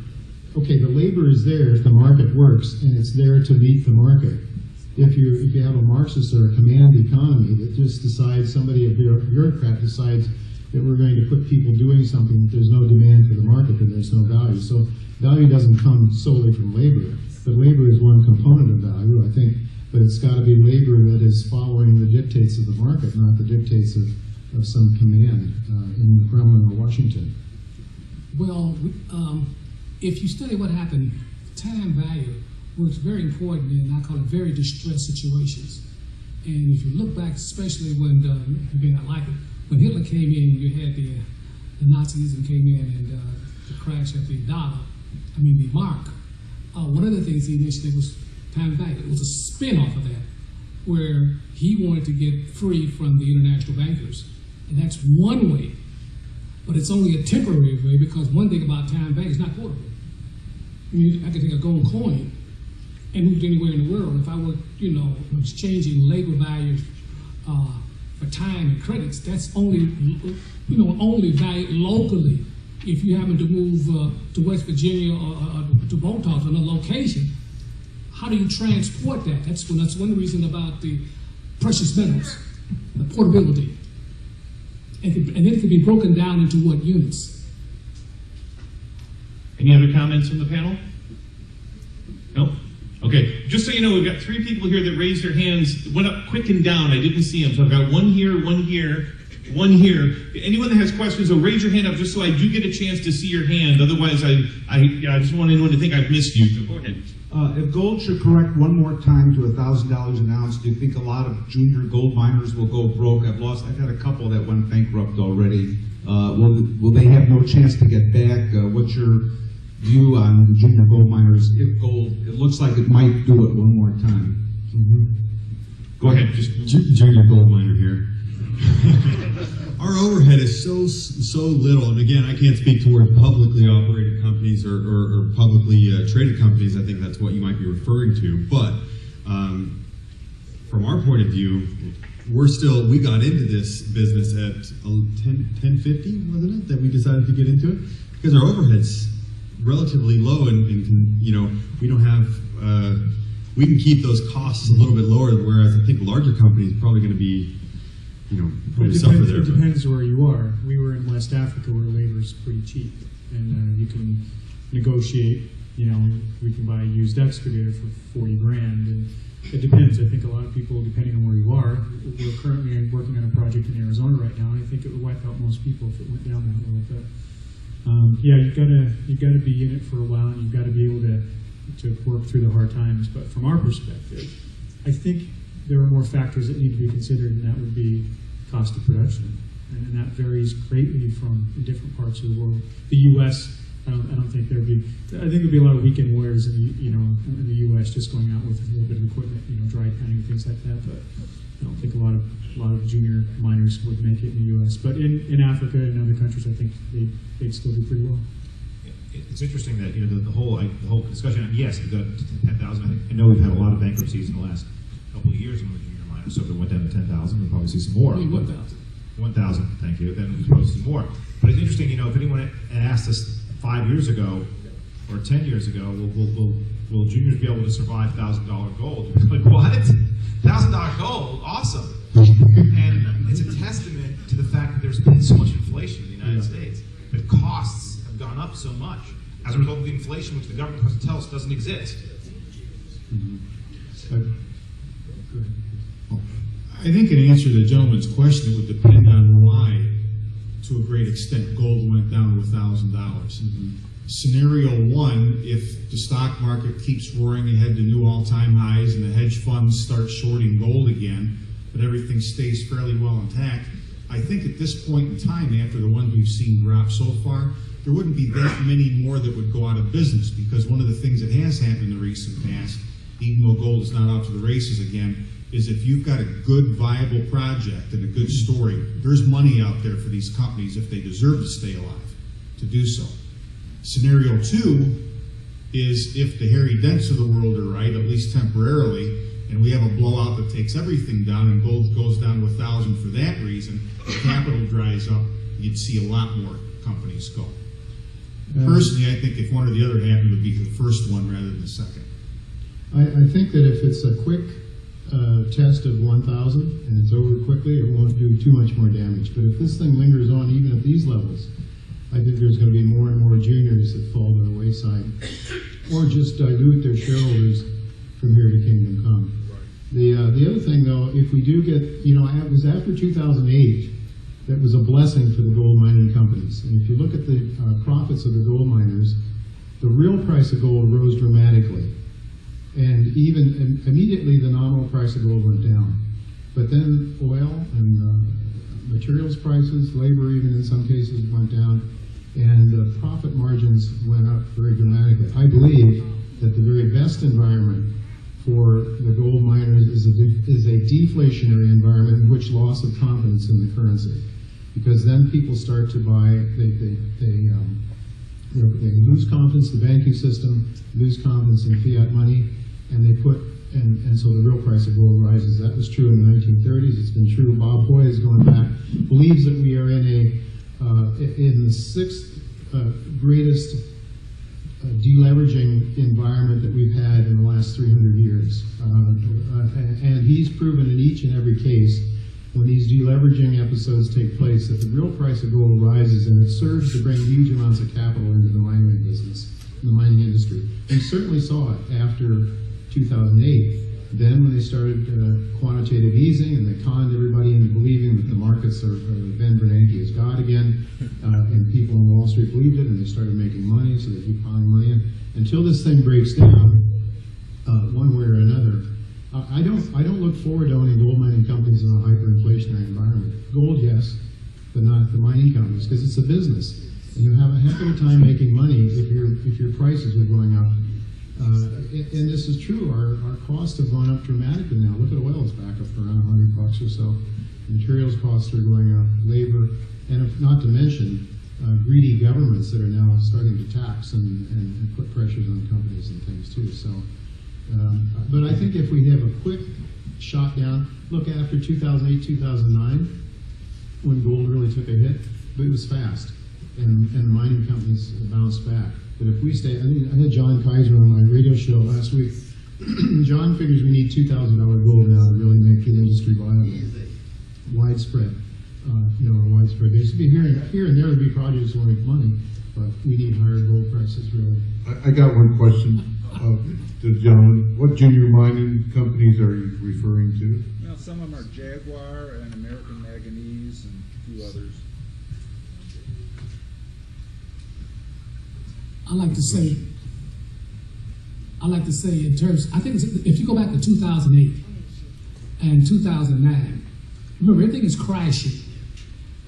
Okay, the labor is there if the market works, and it's there to meet the market. If you have a Marxist or a command economy that just decides, a bureaucrat decides that we're going to put people doing something, that there's no demand for the market, then there's no value. So value doesn't come solely from labor, but labor is one component of value, I think. But it's got to be labor that is following the dictates of the market, not the dictates of some command in the Kremlin or Washington. Well, if you study what happened, time value was very important in, I call it, very distressed situations. And if you look back, especially when, you may not like it, when Hitler came in, you had the Nazism came in and the crash of the the mark. One of the things he initiated was time value. It was a spin-off of that, where he wanted to get free from the international bankers. And that's one way, but it's only a temporary way, because one thing about time value is not portable. I could take a gold coin and move it anywhere in the world. If I were, exchanging labor values for time and credits, that's only, only valued locally. If you happen to move to West Virginia or to Baltimore, to another location, how do you transport that? That's one reason about the precious metals, the portability. And it could be broken down into what units? Any other comments from the panel? No? Okay, just so you know, we've got 3 people here that raised their hands, went up quick and down. I didn't see them. So I've got one here, one here, one here. Anyone that has questions, will raise your hand up just so I do get a chance to see your hand. Otherwise, I just want anyone to think I've missed you. So go ahead. If gold should correct one more time to $1,000 an ounce, do you think a lot of junior gold miners will go broke? I've had a couple that went bankrupt already. Will they have no chance to get back? What's your view on the junior gold miners if gold, it looks like it might do it one more time? Go ahead. Just junior gold miner here. Our overhead is so little, and again, I can't speak toward publicly operated companies or publicly traded companies. I think that's what you might be referring to. But from our point of view, we got into this business at 1050, wasn't it, that we decided to get into it? Because our overhead's relatively low, and we don't have, we can keep those costs a little bit lower, whereas I think larger companies are probably going to be It depends where you are. We were in West Africa where labor is pretty cheap, and you can negotiate. We can buy a used excavator for 40 grand, and it depends. I think a lot of people, depending on where you are, we're currently working on a project in Arizona right now, and I think it would wipe out most people if it went down that little bit. You've got to be in it for a while, and you've got to be able to work through the hard times. But from our perspective, I think there are more factors that need to be considered, and that would be cost of production, and that varies greatly from different parts of the world. The U.S., I don't think there'd be. I think there'd be a lot of weekend warriors in the U.S. just going out with a little bit of equipment, dry panning, things like that. But I don't think a lot of junior miners would make it in the U.S. But in Africa and other countries, I think they'd still do pretty well. It's interesting that the whole discussion. Yes, the 10,000. I know we've had a lot of bankruptcies in the last couple of years among junior miners. So if it went down to 10,000, we'll probably see some more. 1,000. 1,000. Thank you. Then we'll probably see more. But it's interesting. If anyone had asked us 5 years ago or 10 years ago, will juniors be able to survive $1,000 gold? You'd be like, what? $1,000 gold? Awesome. And it's a testament to the fact that there's been so much inflation in the United States. That costs have gone up so much. as a result of the inflation, which the government has to tell us doesn't exist. I think in answer to the gentleman's question, it would depend on why, to a great extent, gold went down to $1,000. Scenario one, if the stock market keeps roaring ahead to new all-time highs and the hedge funds start shorting gold again, but everything stays fairly well intact, I think at this point in time, after the ones we've seen drop so far, there wouldn't be that many more that would go out of business, because one of the things that has happened in the recent past, even though gold is not off to the races again, is if you've got a good, viable project and a good story, there's money out there for these companies if they deserve to stay alive to do so. Scenario two is if the Harry Dents of the world are right, at least temporarily, and we have a blowout that takes everything down and gold goes down to 1,000 for that reason, the capital dries up, you'd see a lot more companies go. Personally, I think if one or the other happened, it would be the first one rather than the second. I think that if it's a quick test of 1,000 and it's over quickly, it won't do too much more damage. But if this thing lingers on even at these levels, I think there's going to be more and more juniors that fall to the wayside, or just dilute their shareholders from here to kingdom come. The other thing, though, if we do get, it was after 2008 that was a blessing for the gold mining companies. And if you look at the profits of the gold miners, the real price of gold rose dramatically. And even immediately the nominal price of gold went down. But then oil and materials prices, labor even in some cases went down, and profit margins went up very dramatically. I believe that the very best environment for the gold miners is a deflationary environment in which loss of confidence in the currency. Because then people start to buy, they lose confidence in the banking system, lose confidence in fiat money, and they put, and so the real price of gold rises. That was true in the 1930s. It's been true. Bob Hoy is going back, believes that we are in the sixth greatest deleveraging environment that we've had in the last 300 years. And he's proven in each and every case when these deleveraging episodes take place that the real price of gold rises, and it serves to bring huge amounts of capital into the mining business, the mining industry. We certainly saw it after 2008. Then when they started quantitative easing and they conned everybody into believing that the markets are Ben Bernanke is God again, and people on Wall Street believed it, and they started making money, so they keep piling money in. Until this thing breaks down, one way or another, I don't look forward to owning gold mining companies in a hyperinflationary environment. Gold, yes, but not the mining companies, because it's a business, and you have a heck of a time making money if your prices are going up. And this is true. Our costs have gone up dramatically now. Look at oil; it's back up around $100 or so. Materials costs are going up, labor, and not to mention greedy governments that are now starting to tax and put pressures on companies and things too. So, but I think if we have a quick shot down, look after 2008, 2009, when gold really took a hit, but it was fast, and the mining companies bounced back. But if we stay, I had John Kaiser on my radio show last week. John figures we need $2,000 gold now to really make the industry viable. Widespread, widespread. There used to be here and there would be projects that will make money, but we need higher gold prices, really. I got one question to the gentleman. What junior mining companies are you referring to? Well, some of them are Jaguar and American Manganese and a few others. I like to say in terms, I think if you go back to 2008 and 2009, remember everything is crashing.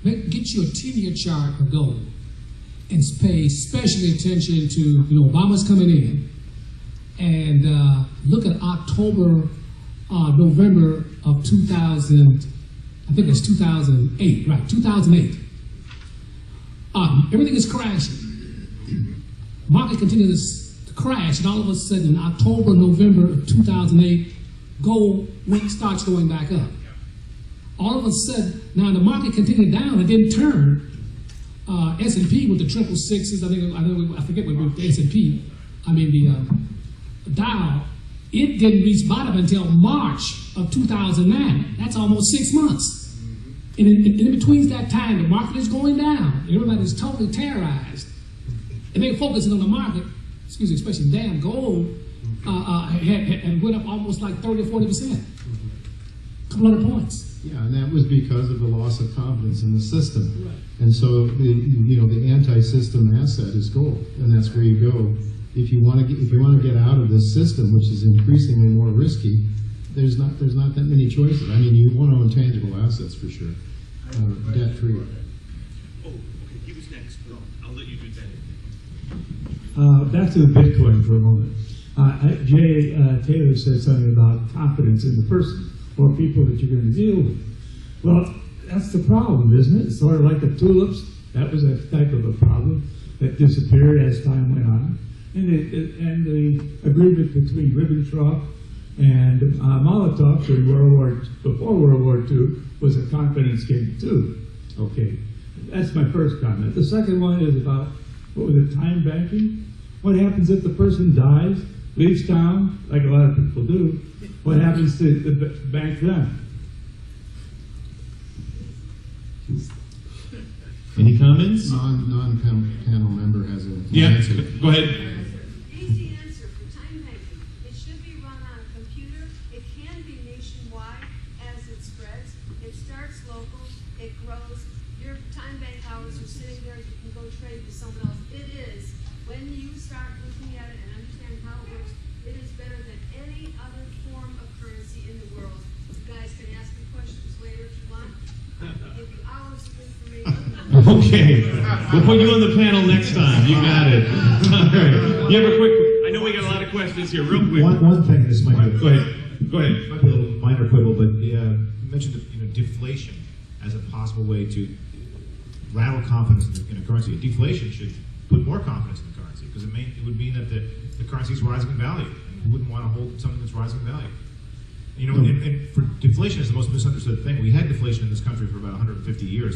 Get you a 10-year chart of gold and pay especially attention to, Obama's coming in, and look at October, November of 2000, I think it's 2008, right, 2008. Everything is crashing. Market continues to crash, and all of a sudden, in October, November of 2008, gold starts going back up. All of a sudden, now the market continued down, it didn't turn. S&P with the 666s, I forget what the S&P, the Dow, it didn't reach bottom until March of 2009. That's almost 6 months. And in between that time, the market is going down. Everybody's totally terrorized. And they focusing on the market, excuse me, especially damn gold, had went up almost like 30 or 40%. Couple other points. Yeah, and that was because of the loss of confidence in the system. Right. And so the anti-system asset is gold, and that's where you go. If you want to get out of this system, which is increasingly more risky, there's not that many choices. I mean, you want to own tangible assets for sure, debt free. Oh, okay. He was next. I'll let you do that. Back to the Bitcoin for a moment. Jay Taylor said something about confidence in the person or people that you're going to deal with. Well, that's the problem, isn't it? Sort of like the tulips. That was a type of a problem that disappeared as time went on. And the agreement between Ribbentrop and Molotov before World War II was a confidence game too. Okay, that's my first comment. The second one is about, what was it, time banking? What happens if the person dies, leaves town, like a lot of people do? What happens to the bank then? Any comments? Non-panel member has an answer. Go ahead. Easy answer for time banking. It should be run on a computer. It can be nationwide as it spreads. It starts local. It grows. Your time bank hours are sitting there. You can go trade with someone else. It is, when you start looking at it and understand how it works, it is better than any other form of currency in the world. You guys can ask me questions later if you want. I'll give you hours of information. Okay, we'll put you on the panel next time. You got it. All right. You have a quick. I know we got a lot of questions here. Real quick. One thing. This might be. Go ahead. Go ahead. Might be a little minor quibble, but you mentioned deflation as a possible way to rattle confidence in a currency. Deflation should put more confidence in the currency because it would mean that the currency is rising in value, and you wouldn't want to hold something that's rising in value. And for deflation is the most misunderstood thing. We had deflation in this country for about 150 years,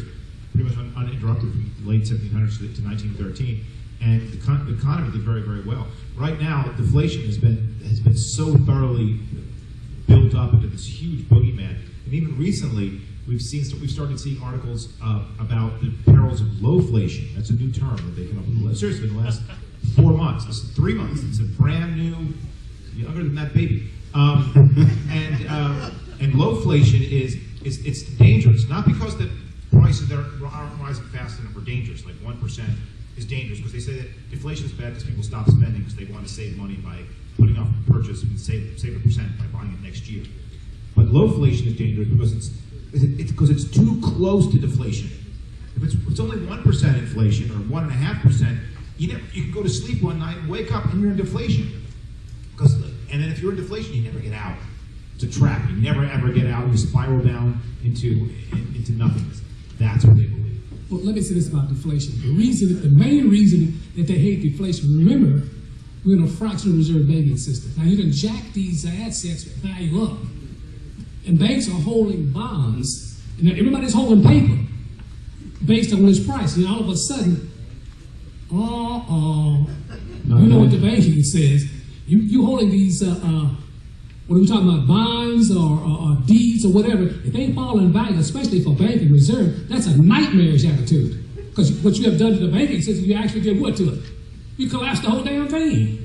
pretty much uninterrupted from the late 1700s to 1913, and the economy did very, very well. Right now, deflation has been so thoroughly built up into this huge boogeyman, and even recently we've started seeing articles about the perils of lowflation. That's a new term that they came up with. Seriously, in the last 4 months, this is 3 months. It's a brand new, younger than that baby. And lowflation it's dangerous, not because the prices aren't rising fast enough or dangerous, like 1% is dangerous, because they say that deflation is bad because people stop spending because they want to save money by putting off a purchase and save a percent by buying it next year. But lowflation is dangerous because it's too close to deflation. If it's only 1% inflation or 1.5%, you can go to sleep one night and wake up and you're in deflation. And then if you're in deflation, you never get out. It's a trap. You never ever get out. You spiral down into nothingness. That's what they believe. Well, let me say this about deflation. The main reason that they hate deflation, remember, we're in a fractional reserve banking system. Now, you can jack these assets value up. And banks are holding bonds, and everybody's holding paper based on this price. And all of a sudden, you know what the banking says. You holding these, what are we talking about, bonds or deeds or whatever, if they fall in value, especially for banking reserve, that's a nightmarish attitude. Because what you have done to the banking system, you actually did what to it? You collapsed the whole damn thing.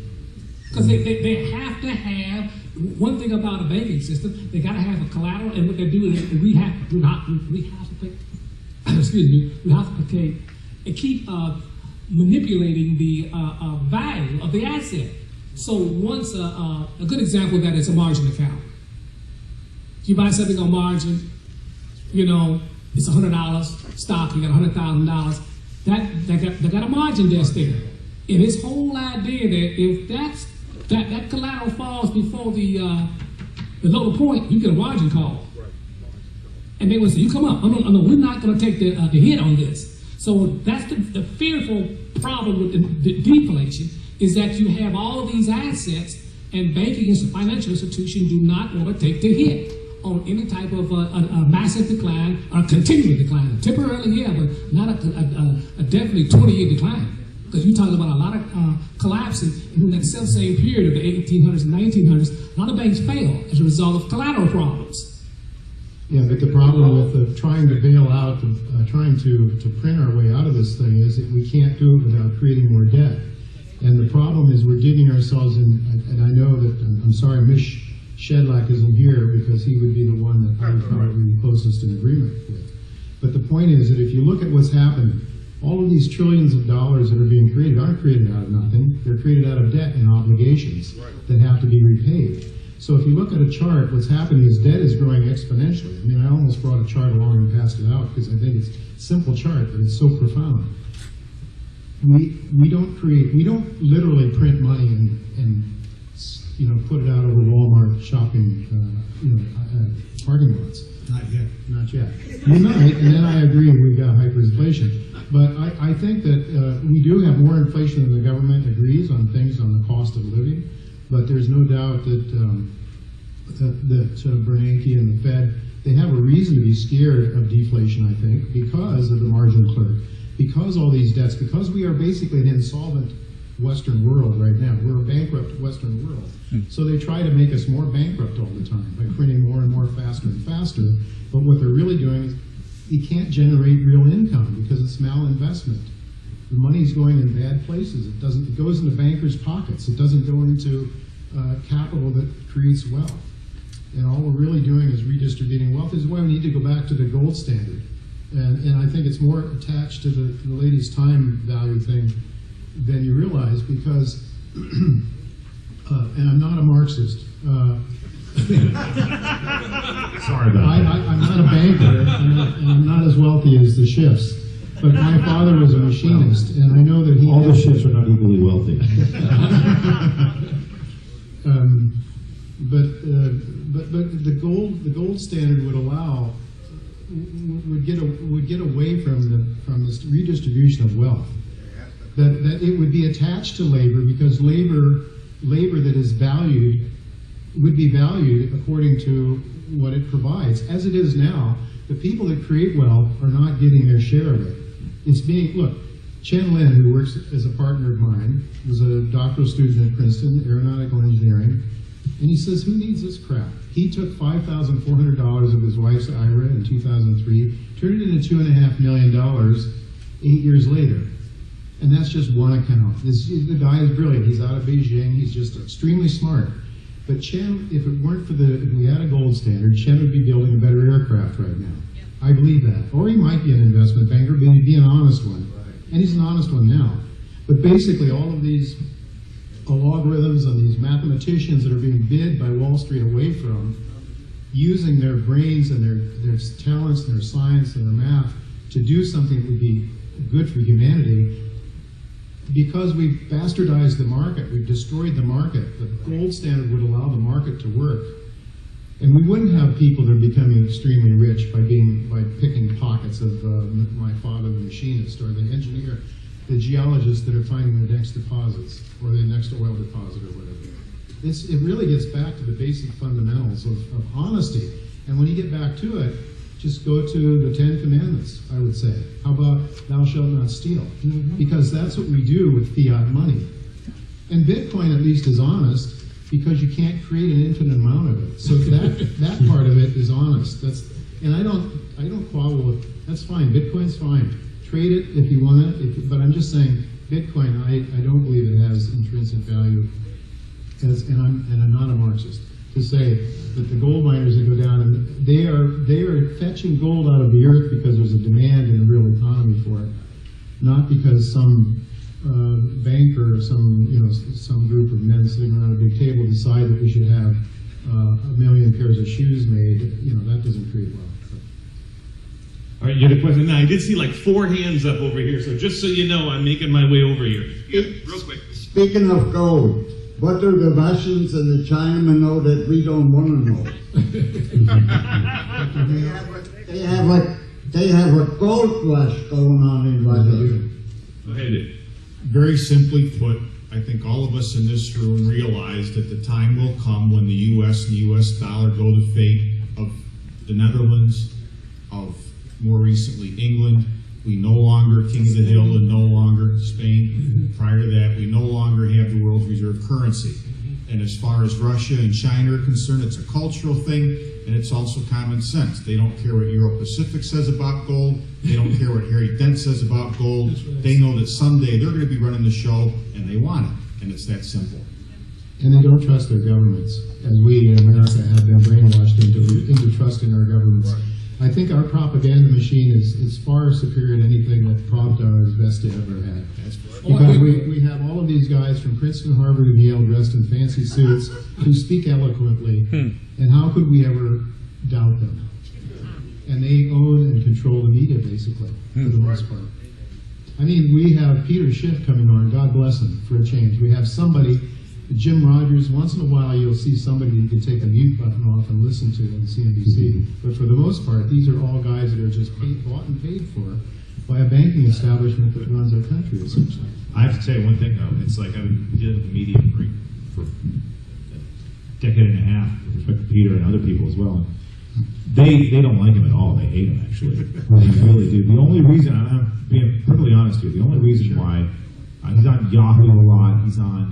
Because they have to have, one thing about a banking system, they got to have a collateral, and what they do is they rehypothecate and keep manipulating the value of the asset. So once a good example of that is a margin account. You buy something on margin, it's $100 stock, you got $100,000. They got a margin desk there. And this whole idea that if that collateral falls before the lower point, you get a margin call. And they would say, you come up. No, we're not going to take the hit on this. So that's the fearful problem with the deflation, is that you have all of these assets, and banking and financial institutions do not want to take the hit on any type of a massive decline or continuing decline. Temporarily, yeah, but not a definitely 20-year decline. Because you're talking about a lot of collapsing in that same period of the 1800s and 1900s. A lot of banks failed as a result of collateral problems. Yeah, but the problem with trying to bail out, trying to print our way out of this thing is that we can't do it without creating more debt. And the problem is we're digging ourselves in, and I know that, I'm sorry, Ms. Shedlack isn't here because he would be the one that I would probably be closest in agreement with. But the point is that if you look at what's happening, all of these trillions of dollars that are being created aren't created out of nothing. They're created out of debt and obligations that have to be repaid. So if you look at a chart, what's happening is debt is growing exponentially. I mean, I almost brought a chart along and passed it out because I think it's a simple chart, but it's so profound. We don't literally print money and put it out over Walmart shopping parking lots. Not yet. Not yet. We might, and then I agree we've got hyperinflation. But I think that we do have more inflation than the government agrees on things on the cost of living. But there's no doubt that Bernanke and the Fed, they have a reason to be scared of deflation, I think, because of the margin clerk, because all these debts, because we are basically an insolvent Western world right now. We're a bankrupt Western world. So they try to make us more bankrupt all the time by printing more and more faster and faster. But what they're really doing is you can't generate real income because it's malinvestment. The money's going in bad places. It goes into bankers' pockets. It doesn't go into capital that creates wealth. And all we're really doing is redistributing wealth. This is why we need to go back to the gold standard. And I think it's more attached to the lady's time value thing than you realize because, and I'm not a Marxist. Sorry about that. I'm not a banker, and I'm not as wealthy as the Schiffs. But my father was a machinist, and I know that he... All the Schiffs are not equally wealthy. But the gold standard would allow, would get away from this redistribution of wealth. That it would be attached to labor because labor that is valued would be valued according to what it provides. As it is now, the people that create wealth are not getting their share of it. It's being, look, Chen Lin, who works as a partner of mine, was a doctoral student at Princeton, aeronautical engineering, and he says, who needs this crap? He took $5,400 of his wife's IRA in 2003, turned it into $2.5 million 8 years later. And that's just one account. The guy is brilliant. He's out of Beijing. He's just extremely smart. But Chen, if we had a gold standard, Chen would be building a better aircraft right now. I believe that. Or he might be an investment banker, but he'd be an honest one. And he's an honest one now. But basically all of these algorithms and these mathematicians that are being bid by Wall Street away from using their brains and their talents and their science and their math to do something that would be good for humanity, because we've bastardized the market, we've destroyed the market. The gold standard would allow the market to work. And we wouldn't have people that are becoming extremely rich by picking pockets of my father, the machinist, or the engineer, the geologists that are finding the next deposits, or the next oil deposit, or whatever. It really gets back to the basic fundamentals of honesty. And when you get back to it, just go to the 10 Commandments, I would say. How about thou shalt not steal? Because that's what we do with fiat money. And Bitcoin at least is honest, because you can't create an infinite amount of it. So that part of it is honest. And I don't quarrel with, that's fine, Bitcoin's fine. Trade it if you want it, but I'm just saying, Bitcoin, I don't believe it has intrinsic value, and I'm not a Marxist, to say that the gold miners that go down, and they are fetching gold out of the earth because there's a demand in the real economy for it, not because some banker or some group of men sitting around a big table decide that we should have 1 million pairs of shoes made. That doesn't create wealth. All right, you had a question? Now, I did see like 4 hands up over here, so just so you know, I'm making my way over here. Yeah, real quick. Speaking of gold, what do the Russians and the Chinamen know that we don't want to know? they have a gold rush going on in Russia. Go ahead. Very simply put, I think all of us in this room realize that the time will come when the U.S. and the U.S. dollar go the fate of the Netherlands, of more recently England. We no longer King of the Hill and no longer Spain. Prior to that, we no longer have the world's reserve currency. And as far as Russia and China are concerned, it's a cultural thing. and it's also common sense. They don't care what Euro Pacific says about gold. They don't care what Harry Dent says about gold. They know that someday they're going to be running the show, and they want it, and it's that simple. And they don't trust their governments, as we in America have been brainwashed into trusting our governments. I think our propaganda machine is far superior to anything that Pravda or Vesta ever had. Because we have all of these guys from Princeton, Harvard, and Yale dressed in fancy suits who speak eloquently, and how could we ever doubt them? And they own and control the media, basically, for the most part. I mean, we have Peter Schiff coming on, God bless him, for a change. We have somebody, Jim Rogers, once in a while you'll see somebody you can take a mute button off and listen to on CNBC. But for the most part, these are all guys that are just bought and paid for by a banking establishment that runs our country, essentially. I have to tell you one thing, though. It's like I've been dealing with the media for a decade and a half with respect to Peter and other people as well. They don't like him at all. They hate him, actually. They really do. The only reason, I'm being perfectly honest here, the only reason why, he's on Yahoo a lot, he's on,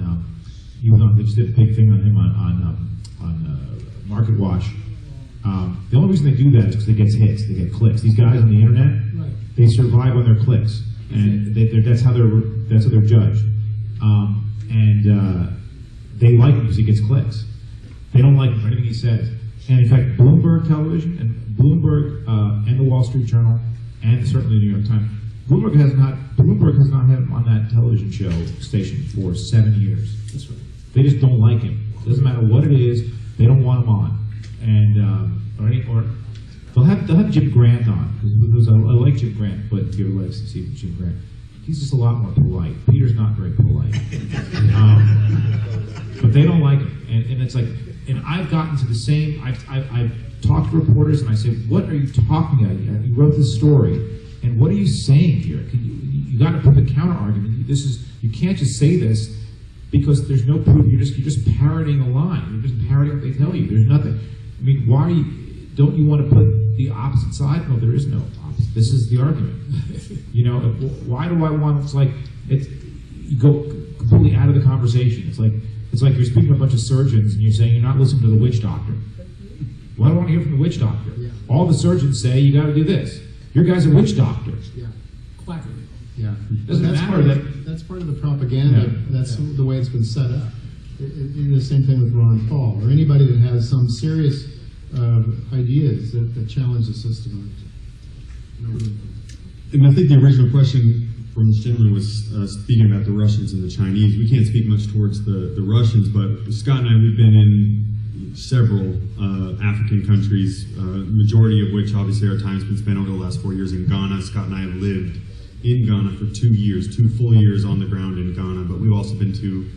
they just did a big thing on him on Market Watch. The only reason they do that is because they get hits, they get clicks. These guys on the internet, they survive on their clicks, and that's how they're judged. They like him because he gets clicks. They don't like him for anything he says. And in fact, Bloomberg Television and Bloomberg and the Wall Street Journal and certainly the New York Times, Bloomberg has not had him on that television show station for 7 years. That's right. They just don't like him. It doesn't matter what it is, they don't want him on. And or they'll have Jim Grant on because I like Jim Grant, but if you ever likes to see Jim Grant, he's just a lot more polite. Peter's not very polite, but they don't like him, and it's like. And I've gotten to the same, I've talked to reporters and I say, what are you talking about? You wrote this story, and what are you saying here? You got to put the counter argument. You can't just say this because there's no proof. You're just parroting a line. You're just parroting what they tell you. There's nothing. I mean, don't you want to put the opposite side? No, there is no opposite. This is the argument. Why do I want, you go completely out of the conversation. It's like you're speaking to a bunch of surgeons and you're saying you're not listening to the witch doctor. Well, I don't want to hear from the witch doctor. Yeah. All the surgeons say you got to do this. Your guy's a witch doctor. Yeah. Quackery. Yeah. Doesn't matter that's part of the propaganda. That's the way it's been set up. The same thing with Ron Paul or anybody that has some serious ideas that challenge the system. And I think the original question from this gentleman was speaking about the Russians and the Chinese. We can't speak much towards the Russians, but Scott and I, we've been in several African countries, majority of which obviously our time's been spent over the last 4 years in Ghana. Scott and I have lived in Ghana for 2 years, 2 full years on the ground in Ghana, but we've also been to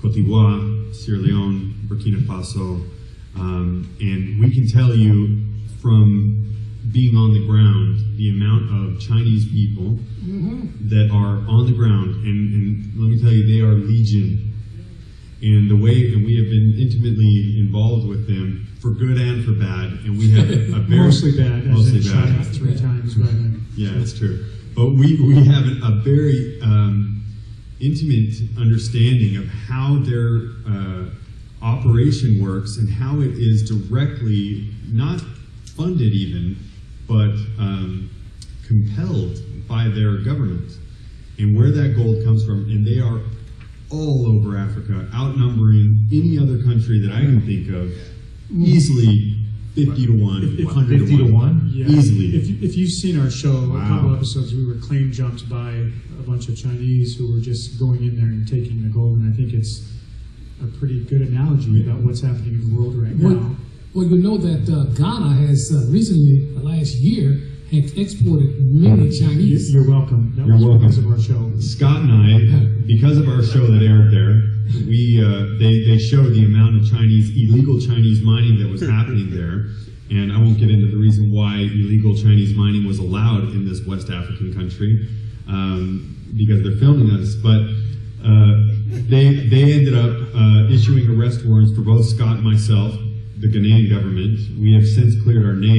Cote d'Ivoire, Sierra Leone, Burkina Faso, and we can tell you from being on the ground, the amount of Chinese people that are on the ground, and let me tell you, they are legion. And we have been intimately involved with them for good and for bad, and we have a very mostly bad. Mostly bad. Shot 3 times by them. Yeah, that's true. But we have a very intimate understanding of how their operation works and how it is directly not funded even, but compelled by their government, and where that gold comes from. And they are all over Africa, outnumbering any other country that I can think of, easily 50 to 1, 100 50 to 1? Yeah. Easily. If you've seen our show, a couple episodes, we were claim jumped by a bunch of Chinese who were just going in there and taking the gold, and I think it's a pretty good analogy about what's happening in the world right now. Well, you know that Ghana has recently, the last year, has exported many Chinese. You're welcome. That You're was welcome. because of our show. Scott and I, because of our show that aired there, they showed the amount of illegal Chinese mining that was happening there. And I won't get into the reason why illegal Chinese mining was allowed in this West African country, because they're filming us. But they ended up issuing arrest warrants for both Scott and myself, the Ghanaian government. We have since cleared our name.